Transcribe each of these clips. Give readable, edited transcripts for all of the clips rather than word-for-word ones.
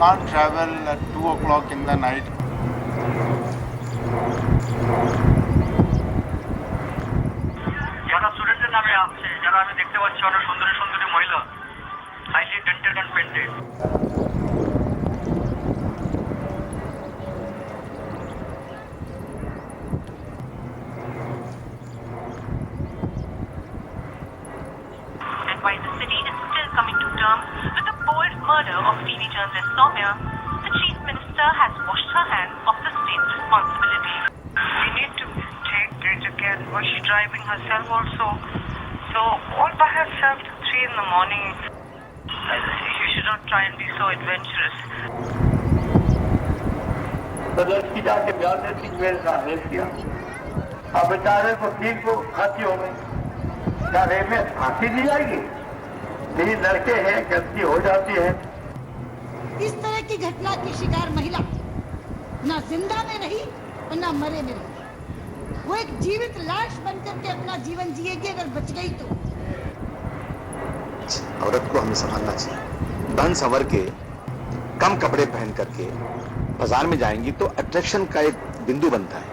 can't travel at 2 o'clock in the night. যারা স্টুডেন্টের নামে আসছে, যারা আমি দেখতে পাচ্ছি অনেক সুন্দরী সুন্দরী মহিলা, highly dented and painted. And while the city is still coming to terms with the bold murder of TV journalist Soumya, the chief minister has washed her hands of the state's responsibility. We need to take greater care while she's driving herself also. So all by herself till 3 in the morning. You should not try and be so adventurous. तो लड़की जाके बयान देती मेरे साथ rape किया। अब बेचारे को ठीक को फांसी हो गई। क्या रेप में फांसी दी जाएगी? यही लड़के हैं, गलती हो जाती है। इस तरह की घटना की शिकार महिला ना जिंदा में रही और ना मरे में रही। वो एक जीवित लाश बनकर के अपना जीवन जिएगी अगर बच गई तो। औरत को हमें संभालना चाहिए। बन संवर के कम कपड़े पहन करके बाजार में जाएंगी तो अट्रैक्शन का एक बिंदु बनता है।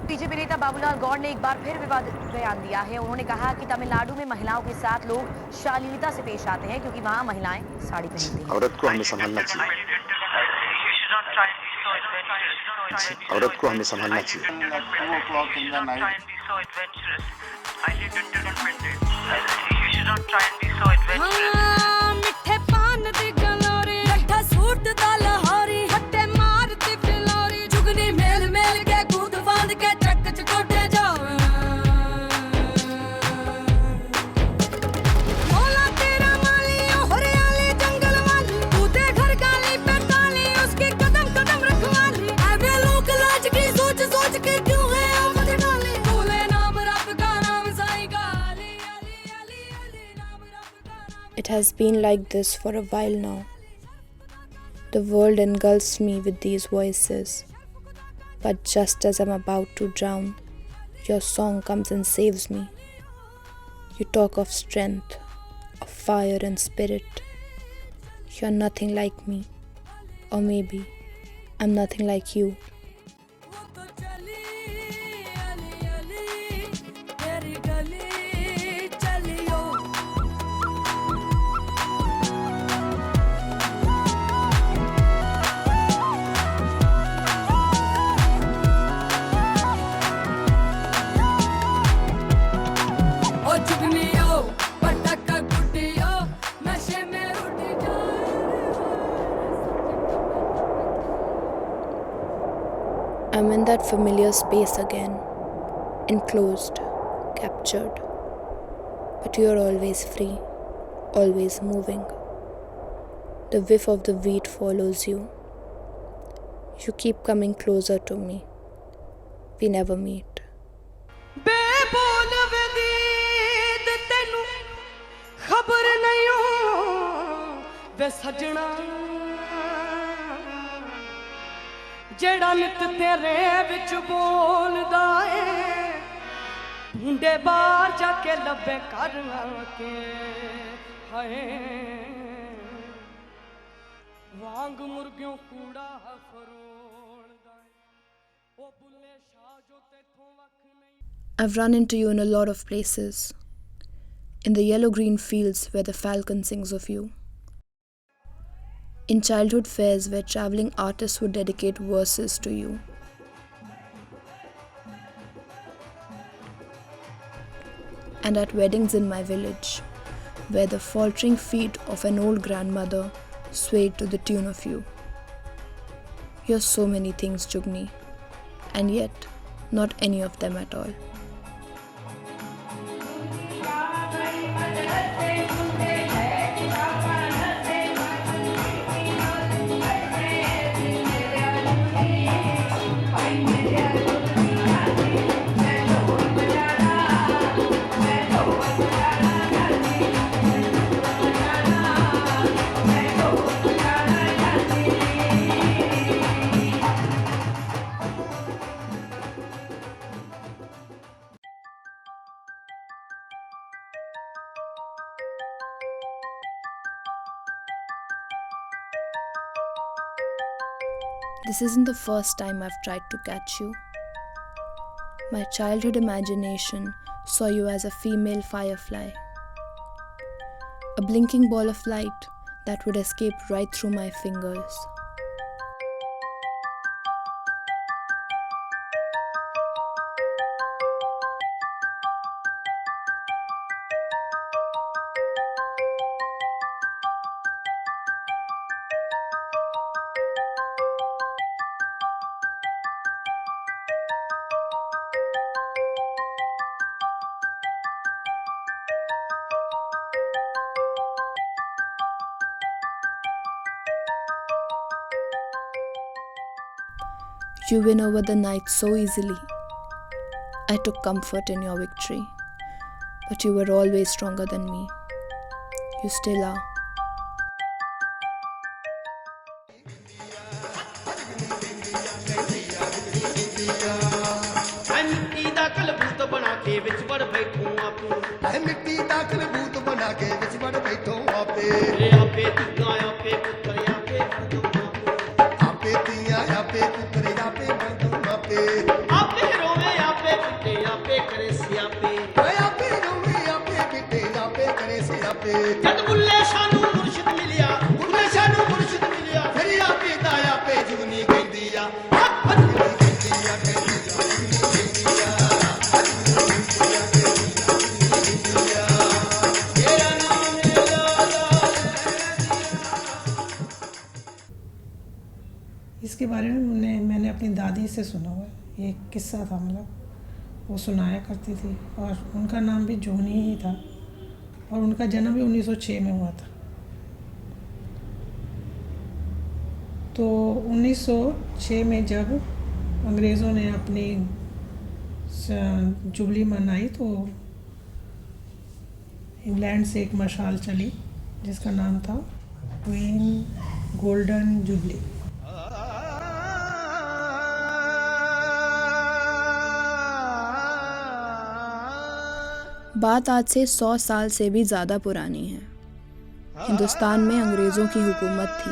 बीजेपी नेता बाबूलाल गौड़ ने एक बार फिर विवादित बयान दिया है। उन्होंने कहा कि तमिलनाडु में महिलाओं के साथ लोग शालीनता से पेश आते हैं क्योंकि वहां महिलाएं साड़ी पहनती हैं। औरत को हमें संभालना चाहिए। औरत को हमें संभालना चाहिए। At 2 o'clock in the night. मिठे पान दी गलोरी लट्ठा सूट दा लाहौरी हट्टे मारती फिलौरी जुगनी मेल मेल के कूद फांद के ट्रक च कोटे जावे मौला तेरा माली ओ हरियाली जंगल वाली कूदे घर गाली पे ताली उसकी कदम कदम रखवाली ऐवे लोग लाज की सोच सोच के क्यों है आफत डाली बोले नाम रब का नाम साईं का अली अली अली अली नाम रब का नाम। It has been like this for a while now. The world engulfs me with these voices. But just as I'm about to drown, your song comes and saves me. You talk of strength, of fire and spirit. You're nothing like me. Or maybe I'm nothing like you. वो तो चली अली अली तेरी गली चलियो ओ जुगनियो पटका गुड्डियो नशे में उड़ जाए। I'm in that familiar space again, enclosed, captured. But you're always free, always moving. The whiff of the wheat follows you. You keep coming closer to me. We never meet. बेबोल वदीद तेनू खबर नहीं हो वे सजना जेड़ा नित तेरे विच बोलदा है ढूंढे बाहर जाके लबे कर के हाय वांग मुर्गियों कूड़ा फरोलदा ओ बुल्ले शाह जो तेथों वख नहीं। I've run into you in a lot of places. In the yellow-green fields where the falcon sings of you. In childhood fairs where traveling artists would dedicate verses to you. And at weddings in my village, where the faltering feet of an old grandmother swayed to the tune of you. You're so many things, Jugni, and yet not any of them at all. This isn't the first time I've tried to catch you. My childhood imagination saw you as a female firefly, a blinking ball of light that would escape right through my fingers. You win over the night so easily. I took comfort in your victory, but you were always stronger than me. You still are. मिट्टी दा कलबूत बना के विच बड़ बैठूं आपे मिट्टी दा कलबूत बना के विच बड़ बैठूं आपे आपे तियां आपे पुत्र आपे आपे तियां आपे पुत्र आपे आपे आपे रोवे आपे पिटे आपे करे सियापे आपे रोवे आपे पिटे आपे करे सियापे जद बुल्ले शानू मुर्शिद मिलिया बुल्ले शानू मुर्शिद मिलिया फिर आपे दा आपे जुगनी कहंदी आ इसके बारे में मैंने अपनी दादी से सुना हुआ है। ये एक किस्सा था, मतलब वो सुनाया करती थी, और उनका नाम भी जोनी ही था, और उनका जन्म भी 1906 में हुआ था। तो 1906 में जब अंग्रेज़ों ने अपनी जुबली मनाई तो इंग्लैंड से एक मशाल चली जिसका नाम था क्वीन गोल्डन जुबली। बात आज से 100 साल से भी ज़्यादा पुरानी है। हिंदुस्तान में अंग्रेज़ों की हुकूमत थी।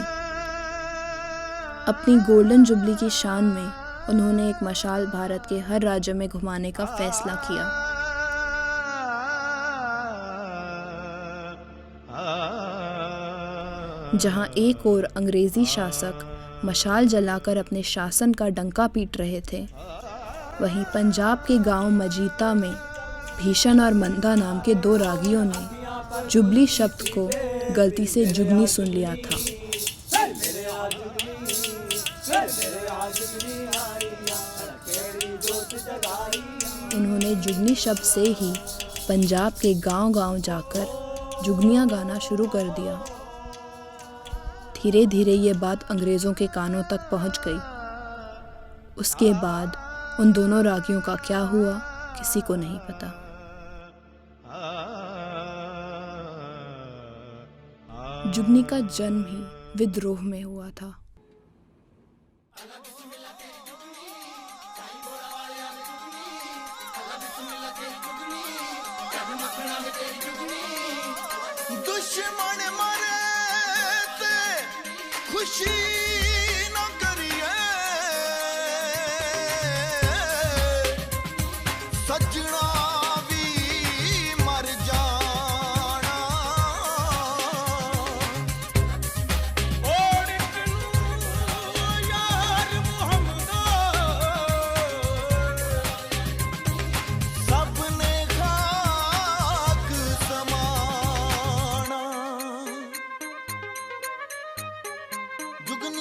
अपनी गोल्डन जुबली की शान में उन्होंने एक मशाल भारत के हर राज्य में घुमाने का फैसला किया। जहां एक ओर अंग्रेज़ी शासक मशाल जलाकर अपने शासन का डंका पीट रहे थे, वहीं पंजाब के गांव मजीता में भीषण और मंदा नाम के दो रागियों ने जुबली शब्द को गलती से जुगनी सुन लिया था। उन्होंने जुगनी शब्द से ही पंजाब के गांव-गांव जाकर जुगनियां गाना शुरू कर दिया। धीरे धीरे ये बात अंग्रेज़ों के कानों तक पहुंच गई। उसके बाद उन दोनों रागियों का क्या हुआ किसी को नहीं पता। जुगनी का जन्म ही विद्रोह में हुआ था। दुश्मन मरे ते खुशी न करिए सजना भी मर जाना और यार मुहम्मदा सबने खाक समाना जुगनी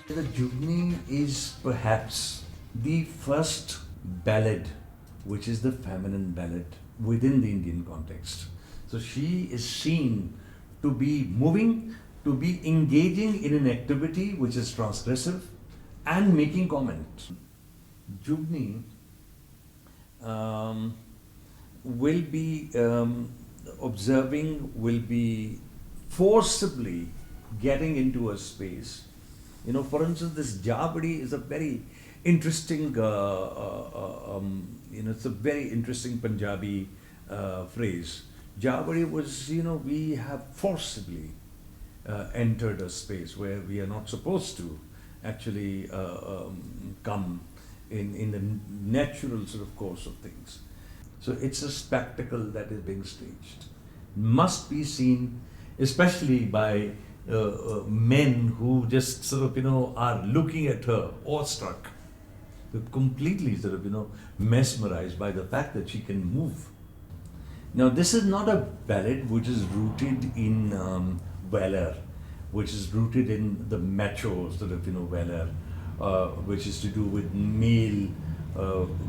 The Jugni is perhaps the first ballad which is the feminine ballad within the Indian context. So she is seen to be moving, to be engaging in an activity which is transgressive and making comment. Jugni will be observing, will be forcibly getting into a space. You know, for instance, this Jabadi is a very interesting, it's a very interesting Punjabi phrase. Jabadi was, we have forcibly entered a space where we are not supposed to actually come in the natural sort of course of things. So it's a spectacle that is being staged. Must be seen, especially by men who just sort of, are looking at her, awestruck. They're completely sort of, mesmerized by the fact that she can move. Now, this is not a ballad which is rooted in valor, which is rooted in the macho sort of, valor, which is to do with male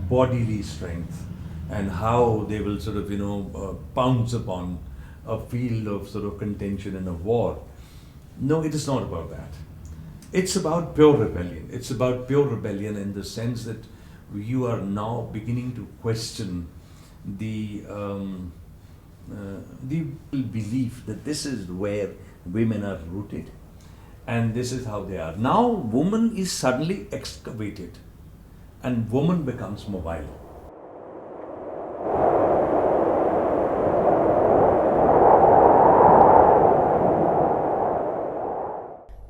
bodily strength and how they will sort of, pounce upon a field of sort of contention and a war. No, it is not about that. It's about pure rebellion. It's about pure rebellion in the sense that you are now beginning to question the belief that this is where women are rooted and this is how they are. Now, woman is suddenly excavated and woman becomes mobile.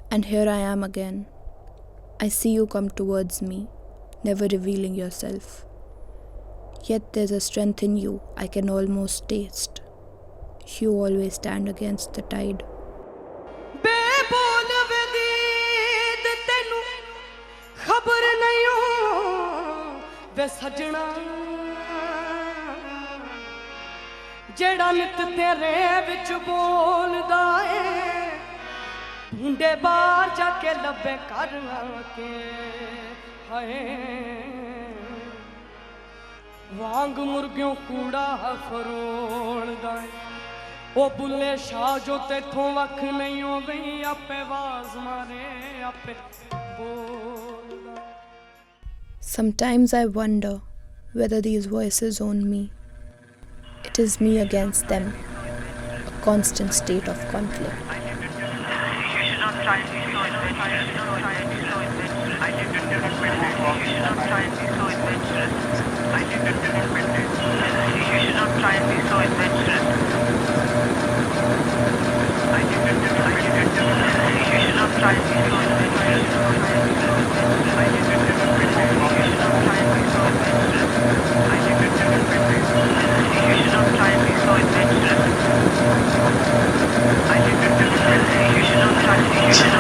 And here I am again. I see you come towards me, never revealing yourself. Yet there's a strength in you I can almost taste. You always stand against the tide. जेड़ा नित तेरे विच बोलदा ए ढूंढे बाहर जाके लब्बे कर के हाय वांग मुर्गियों कूड़ा फरोलदा ए ओ बुल्ले शाह जो तेथों वख नहीं हो गई आपे आवाज मारे आपे बोलदा. Sometimes I wonder whether these voices own me. It is me against them, a constant state of conflict.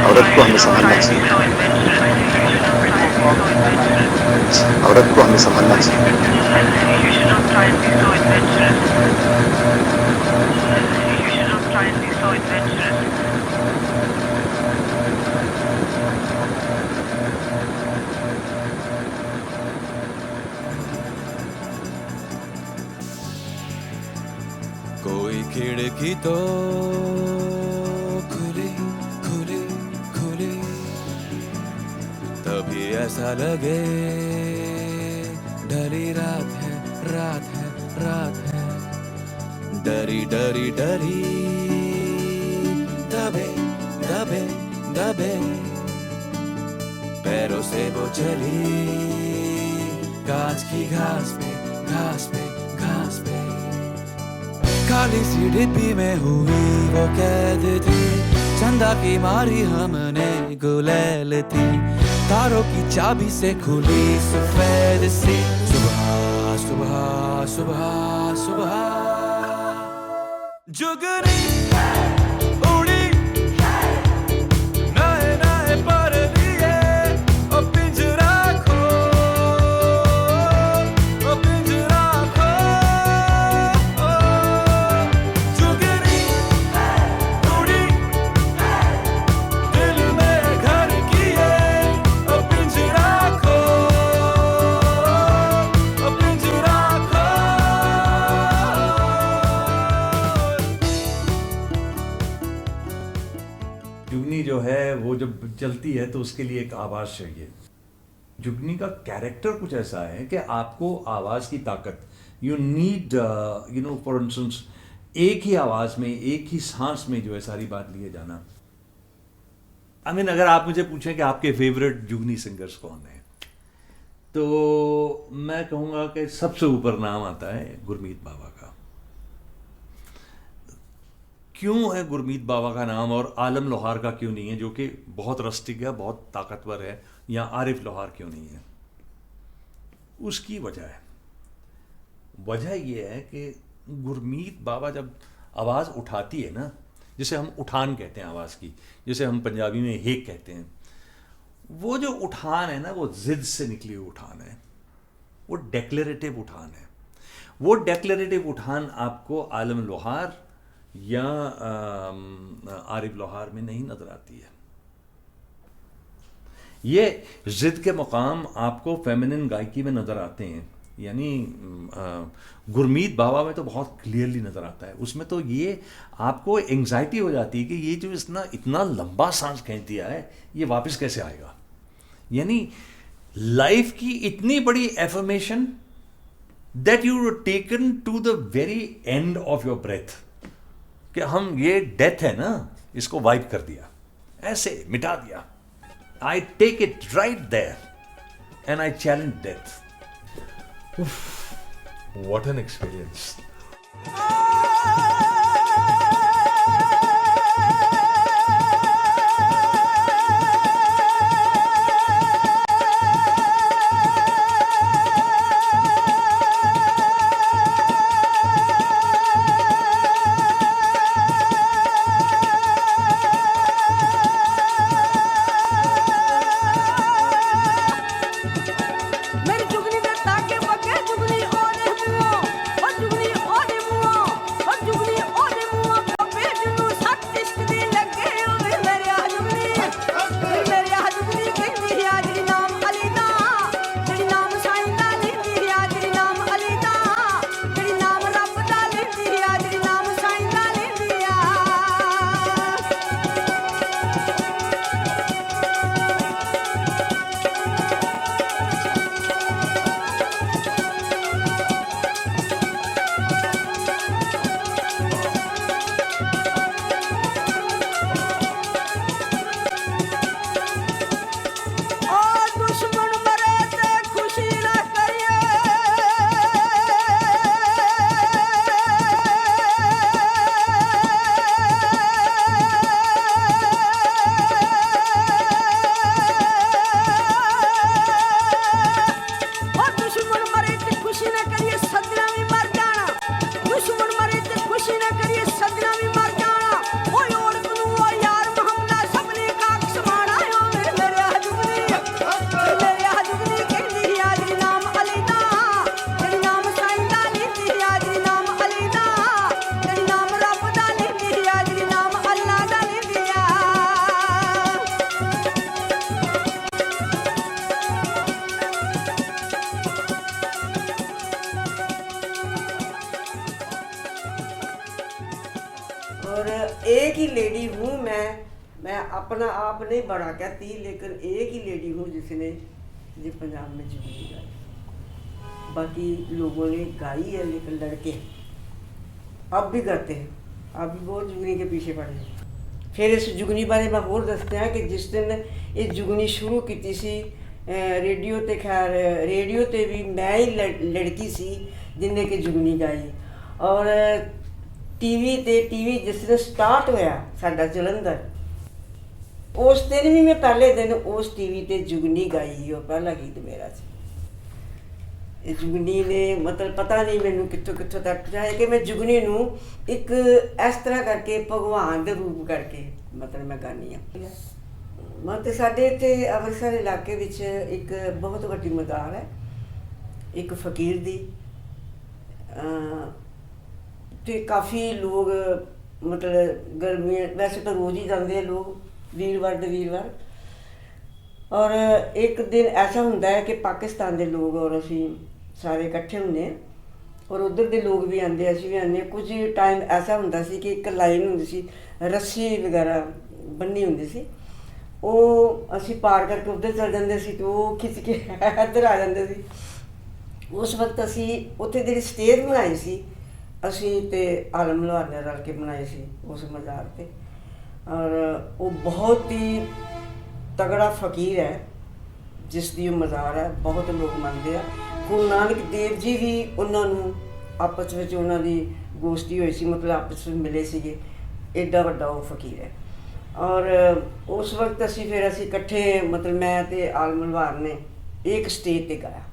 औरत को हमें संभालना चाहिए. औरत को हमें संभालना चाहिए. कोई खिड़की तो खुली खुली खुली तभी ऐसा लगे ढली रात है रात है रात है. डरी डरी डरी दबे दबे दबे पैरों से वो चली कांच की घास पे घास पे घास पे. काली सी डिब्बी में हुई वो कैद थी चंदा की मारी हमने गुलेल थी तारों की चाबी से खुली सफेद सी सुबह सुबह सुबह सुबह जुगनी उड़ी नए नए पर दिए ओ पिंजरा खो ओ पिंजरा खो जुगनी उड़ी दिल में घर किए चलती है तो उसके लिए एक आवाज़ चाहिए। जुगनी का कैरेक्टर कुछ ऐसा है कि आपको आवाज़ की ताकत, यू नीड फॉर इंस्टेंस एक ही आवाज़ में, एक ही सांस में जो है सारी बात लिए जाना। I mean, अगर आप मुझे पूछें कि आपके फेवरेट जुगनी सिंगर्स कौन हैं, तो मैं कहूँगा कि सबसे ऊपर नाम आता है गुरमीत बाबा का। क्यों है गुरमीत बाबा का नाम और आलम लोहार का क्यों नहीं है, जो कि बहुत रस्टिक है, बहुत ताकतवर है, या आरिफ लोहार क्यों नहीं है? उसकी वजह यह है कि गुरमीत बाबा जब आवाज़ उठाती है ना, जिसे हम उठान कहते हैं आवाज़ की, जिसे हम पंजाबी में हेक कहते हैं, वो जो उठान है ना, वो जिद से निकली हुई उठान है, वो डेक्लेरेटिव उठान है। वो डेक्लेरेटिव उठान आपको आलम लोहार या आरिफ लोहार में नहीं नजर आती है। ये जिद के मकाम आपको फेमिनिन गायकी में नजर आते हैं, यानी गुरमीत बाबा में तो बहुत क्लियरली नजर आता है। उसमें तो ये आपको एंग्जाइटी हो जाती है कि ये जो इतना लंबा सांस खींच दिया है, ये वापस कैसे आएगा। यानी लाइफ की इतनी बड़ी affirmation that you taken to the very end of your breath, कि हम ये डेथ है ना, इसको वाइप कर दिया, ऐसे मिटा दिया। I take it right there and I challenge death. What an experience. और एक ही लेडी हूँ मैं अपना आप नहीं बड़ा कहती, लेकिन एक ही लेडी हूँ जिसने जो पंजाब में जुगनी गाई। बाकी लोगों ने गाई है, लेकिन लड़के अब भी गाते हैं, अब भी बहुत जुगनी के पीछे पड़े हैं। फिर इस जुगनी बारे में होर दसते हैं कि जिस दिन ये जुगनी शुरू की सी रेडियो ते, खैर रेडियो ते भी मैं ही लड़की सी जिन्हें कि जुगनी गाई। और टीवी जिस दिन स्टार्ट होया साडा जलंधर, उस दिन भी मैं पहले दिन उस टीवी ते जुगनी गाई ही, वो पहला गीत मेरा सी। जुगनी ने मतलब पता नहीं मैनू कितों कितों तक पहुँचाया कि मैं जुगनी नू एक इस तरह करके भगवान के रूप करके मतलब मैं गानी हाँ। मतलब साडे इत्थे अमृतसर इलाके विच एक बहुत वड्डी मदार है एक फकीर दी, तो काफ़ी लोग मतलब गर्मी वैसे तो रोज़ ही जाते हैं लोग वीरवार। और एक दिन ऐसा होता है कि पाकिस्तान के लोग और असी सारे इकट्ठे होंगे और उधर के लोग भी आते, असी भी आने। कुछ टाइम ऐसा होता सी कि एक लाइन होंदी सी, रस्सी वगैरह बन्नी होंदी सी, ਉਹ ਅਸੀਂ ਪਾਰ ਕਰਕੇ ਉੱਧਰ ਚਲ ਜਾਂਦੇ ਸੀ ਤੇ ਉਹ ਖਿੱਚ ਕੇ ਇੱਧਰ ਆ ਜਾਂਦੇ ਸੀ। ਉਸ ਵਕਤ ਅਸੀਂ ਉੱਥੇ ਜਿਹੜੀ ਸਟੇਜ ਬਣਾਈ ਸੀ ਅਸੀਂ ਤੇ ਆਲਮ ਲੋਹਾਰ ਨੇ ਰਲ ਕੇ ਬਣਾਈ ਸੀ ਉਸ ਮਜ਼ਾਰ ਤੇ। ਔਰ ਉਹ ਬਹੁਤ ਹੀ ਤਗੜਾ ਫਕੀਰ ਹੈ ਜਿਸ ਦੀ ਉਹ ਮਜ਼ਾਰ ਹੈ, ਬਹੁਤ ਲੋਕ ਮੰਨਦੇ ਆ। ਗੁਰੂ ਨਾਨਕ ਦੇਵ ਜੀ ਵੀ ਉਹਨਾਂ ਨੂੰ ਆਪਸ ਵਿੱਚ ਉਹਨਾਂ ਦੀ ਗੋਸ਼ਟੀ ਹੋਈ ਸੀ, ਮਤਲਬ ਆਪਸ ਵਿੱਚ ਮਿਲੇ ਸੀਗੇ। ਐਡਾ ਵੱਡਾ ਉਹ ਫਕੀਰ ਹੈ। ਔਰ ਉਸ ਵਕਤ ਅਸੀਂ ਇਕੱਠੇ ਮਤਲਬ ਮੈਂ ਤੇ ਆਲਮ ਲੋਹਾਰ ਨੇ ਇੱਕ ਸਟੇਜ ਤੇ ਗਾਇਆ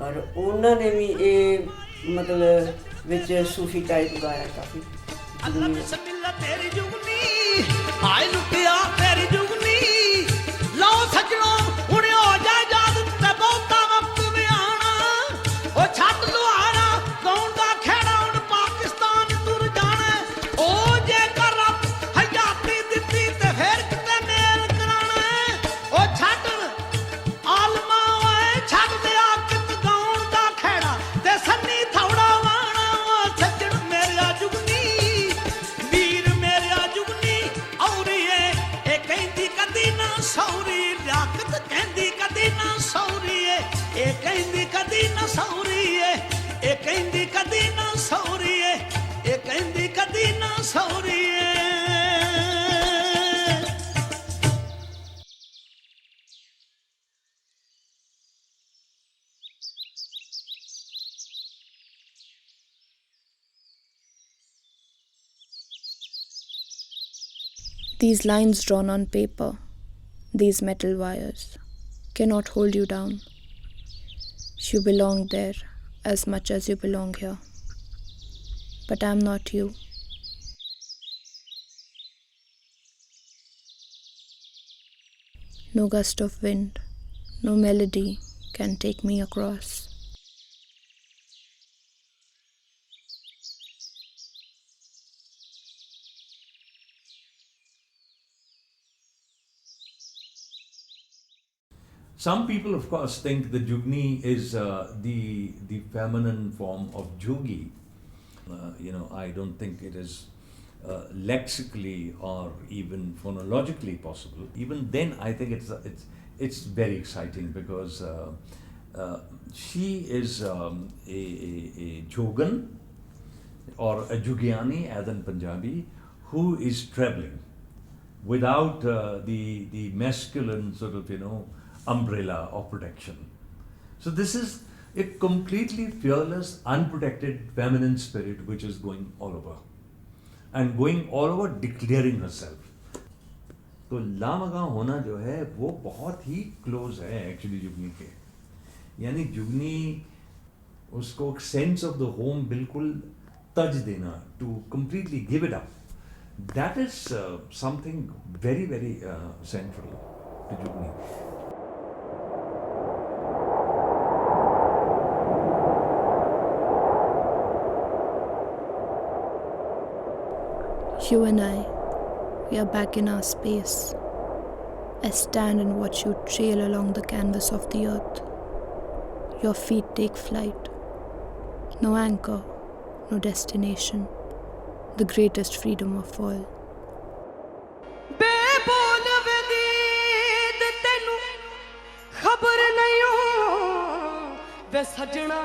ਔਰ ਉਹਨਾਂ ਨੇ ਵੀ ਇਹ ਮਤਲਬ ਵਿੱਚ ਸੂਫੀ ਟਾਈਪ ਗਾਇਆ ਕਾਫੀ। ਅੱਲਾ ਬਿਸਮਿल्लाह तेरी जुगनी आए लुटिया तेरी जुगनी लो सजनो हुणे हो जाए याद ते बहुता वक्त में आना ओ छट लुहारा कौन दा खेड़ा हुण पाकिस्तान तुर जाना ओ जे कर रब हयाती दित्ती ते फिर किते मेल कराना ओ छट आलमा ओए छट दिया कित गाउन दा खेड़ा ते सन्नी थौड़ा वाणा ओ सजण मेरा जुगनी सौरी लियाकत कहंदी कदी ना सौरी है ए कहंदी कदी ना सौरी है ए कहंदी कदी ना सौरी है ए कहंदी कदी ना सौरी है। These lines drawn on paper, these metal wires, cannot hold you down. You belong there as much as you belong here. But I'm not you. No gust of wind, no melody can take me across. Some people, of course, think the Jugni is the feminine form of Jogi. I don't think it is lexically or even phonologically possible. Even then, I think it's very exciting because she is a Jogan or a Jugiani, as in Punjabi, who is traveling without the masculine sort of umbrella of protection. So this is a completely fearless, unprotected feminine spirit which is going all over and going all over declaring herself. तो लामगा होना जो है वो बहुत ही close है actually जुगनी के, यानी जुगनी उसको सेंस ऑफ द होम बिल्कुल तज देना, to completely give it up, that is something very very central to जुगनी. You and I, we are back in our space. I stand and watch you trail along the canvas of the earth. Your feet take flight. No anchor, no destination. The greatest freedom of all. बेबोल वदीद तेनू खबर नहीं हो वे सजना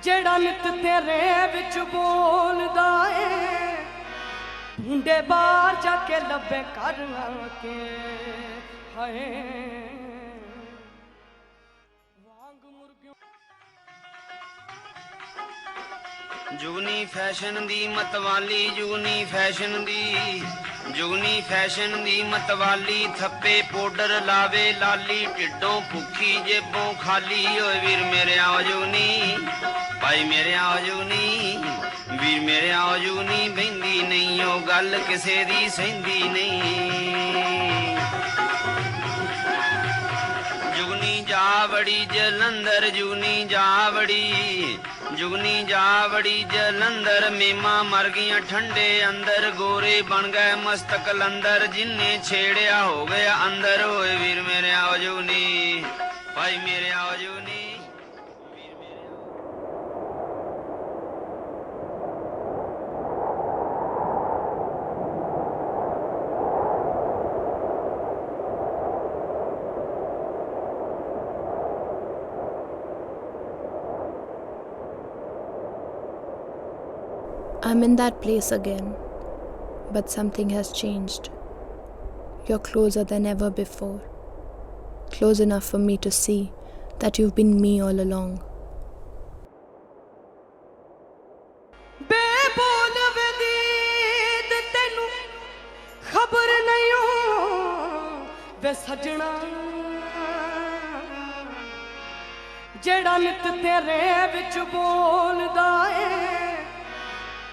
जेड़ा नित तेरे विच बोलदा है ढूंढे बाहर जाके लभे कर के हाय जुगनी फैशन दी मतवाली जुगनी फैशन दी जुगनी फैशन दी मतवाली थप्पे पाउडर लावे लाली टिड्डों भुखी जेबों खाली ओए वीर मेरे आओ जुगनी भाई मेरे आओ जुगनी वीर मेरे आओ जुगनी बहिंदी नहीं ओ गल किसे दी सहिंदी नहीं जुगनी जा बड़ी जलंधर जुगनी जा बड़ी जलंधर मेमा मर गईयां ठंडे अंदर गोरे बन गए मस्त कलंदर जिन्ने छेड़िया हो गया अंदर होए वीर मेरे आओ जुगनी भाई मेरे आओ जुगनी I'm in that place again, but something has changed. You're closer than ever before. Close enough for me to see that you've been me all along. बेबोल वदीद तेनू खबर नहीं हो वे सजना जेड़ा नित तेरे विच बोलदा है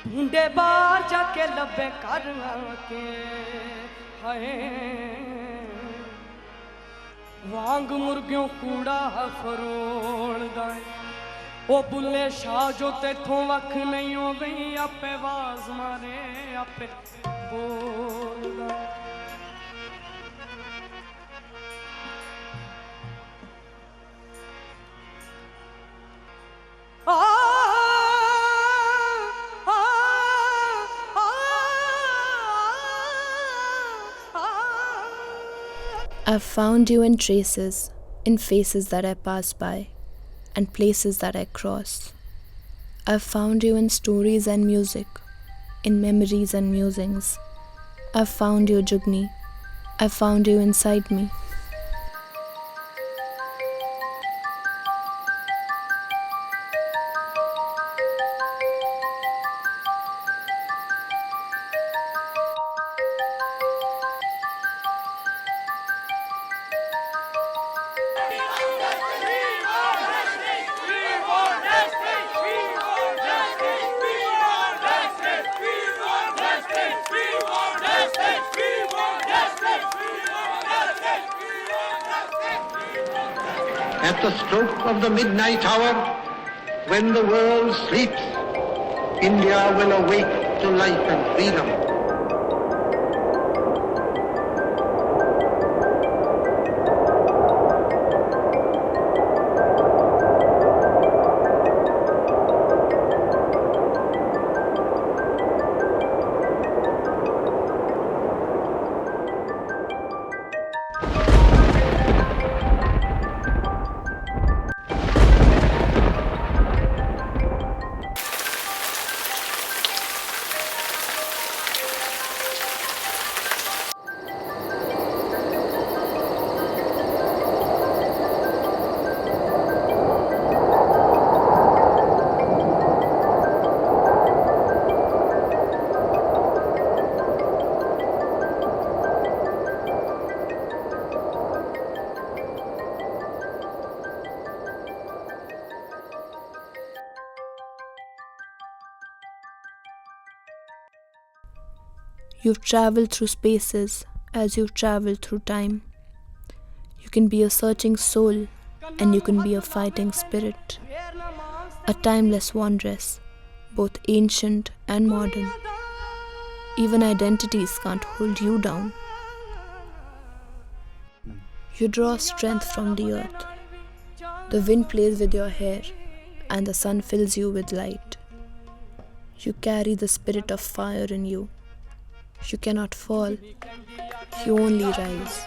ढूंढे बाहर जाके लबे कर के हाय वांग मुर्गियों कूड़ा फरोलदा है ओ बुल्ले शाह जो तेथों वख नहीं हो गई आपे आवाज मारे आपे बोलदा I've found you in traces, in faces that I pass by, and places that I cross. I've found you in stories and music, in memories and musings. I've found you, Jugni. I've found you inside me. At the stroke of the midnight hour, when the world sleeps, India will awake to life and freedom. You've traveled through spaces as you've traveled through time. You can be a searching soul and you can be a fighting spirit. A timeless wanderess, both ancient and modern. Even identities can't hold you down. You draw strength from the earth. The wind plays with your hair and the sun fills you with light. You carry the spirit of fire in you. You cannot fall, you only rise.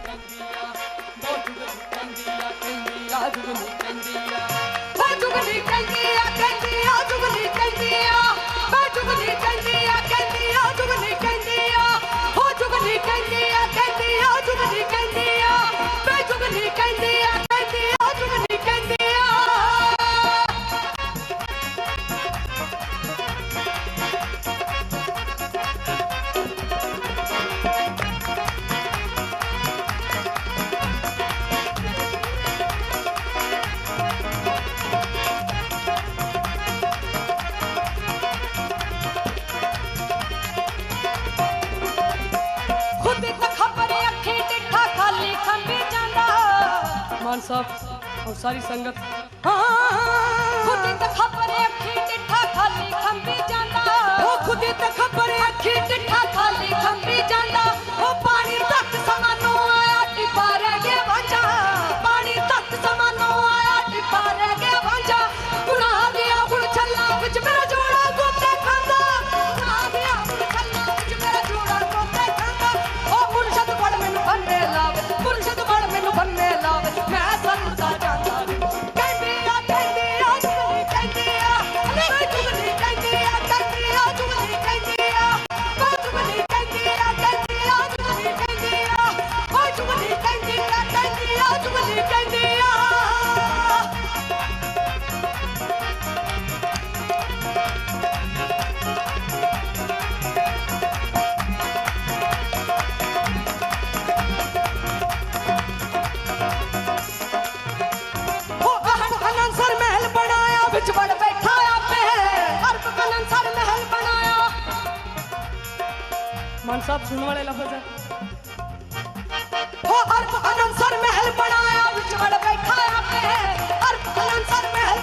साहब और सारी संगत खुदी ते खबर अखी डिठा खाली खंबी जांदा ओ खुदी ते खबर अखी डिठा खाली खंबी जांदा ओ पानी तक समानो आया टिपा रह गया वांझा पानी तक समानो आया टिपा रह गया वांझा गुनाह दिया गुण छल्ला विच मेरा जोड़ा गोते खांदा गुनाह दिया गुण छल्ला विच मेरा जोड़ा गोते खांदा ओ मुर्शद बड़ मैनू बन्ने लावे मुर्शद बड़ मैनू बन्ने लावे मैं सनदा जांदा कहंदी आ जुगनी कहंदी आ मैं जुगनी कहंदी आ जुगनी मान साहब सुन वाले लफज है ओ अरब अनंसर महल बनाया विच बड़ बैठा पे अरब अनंसर महल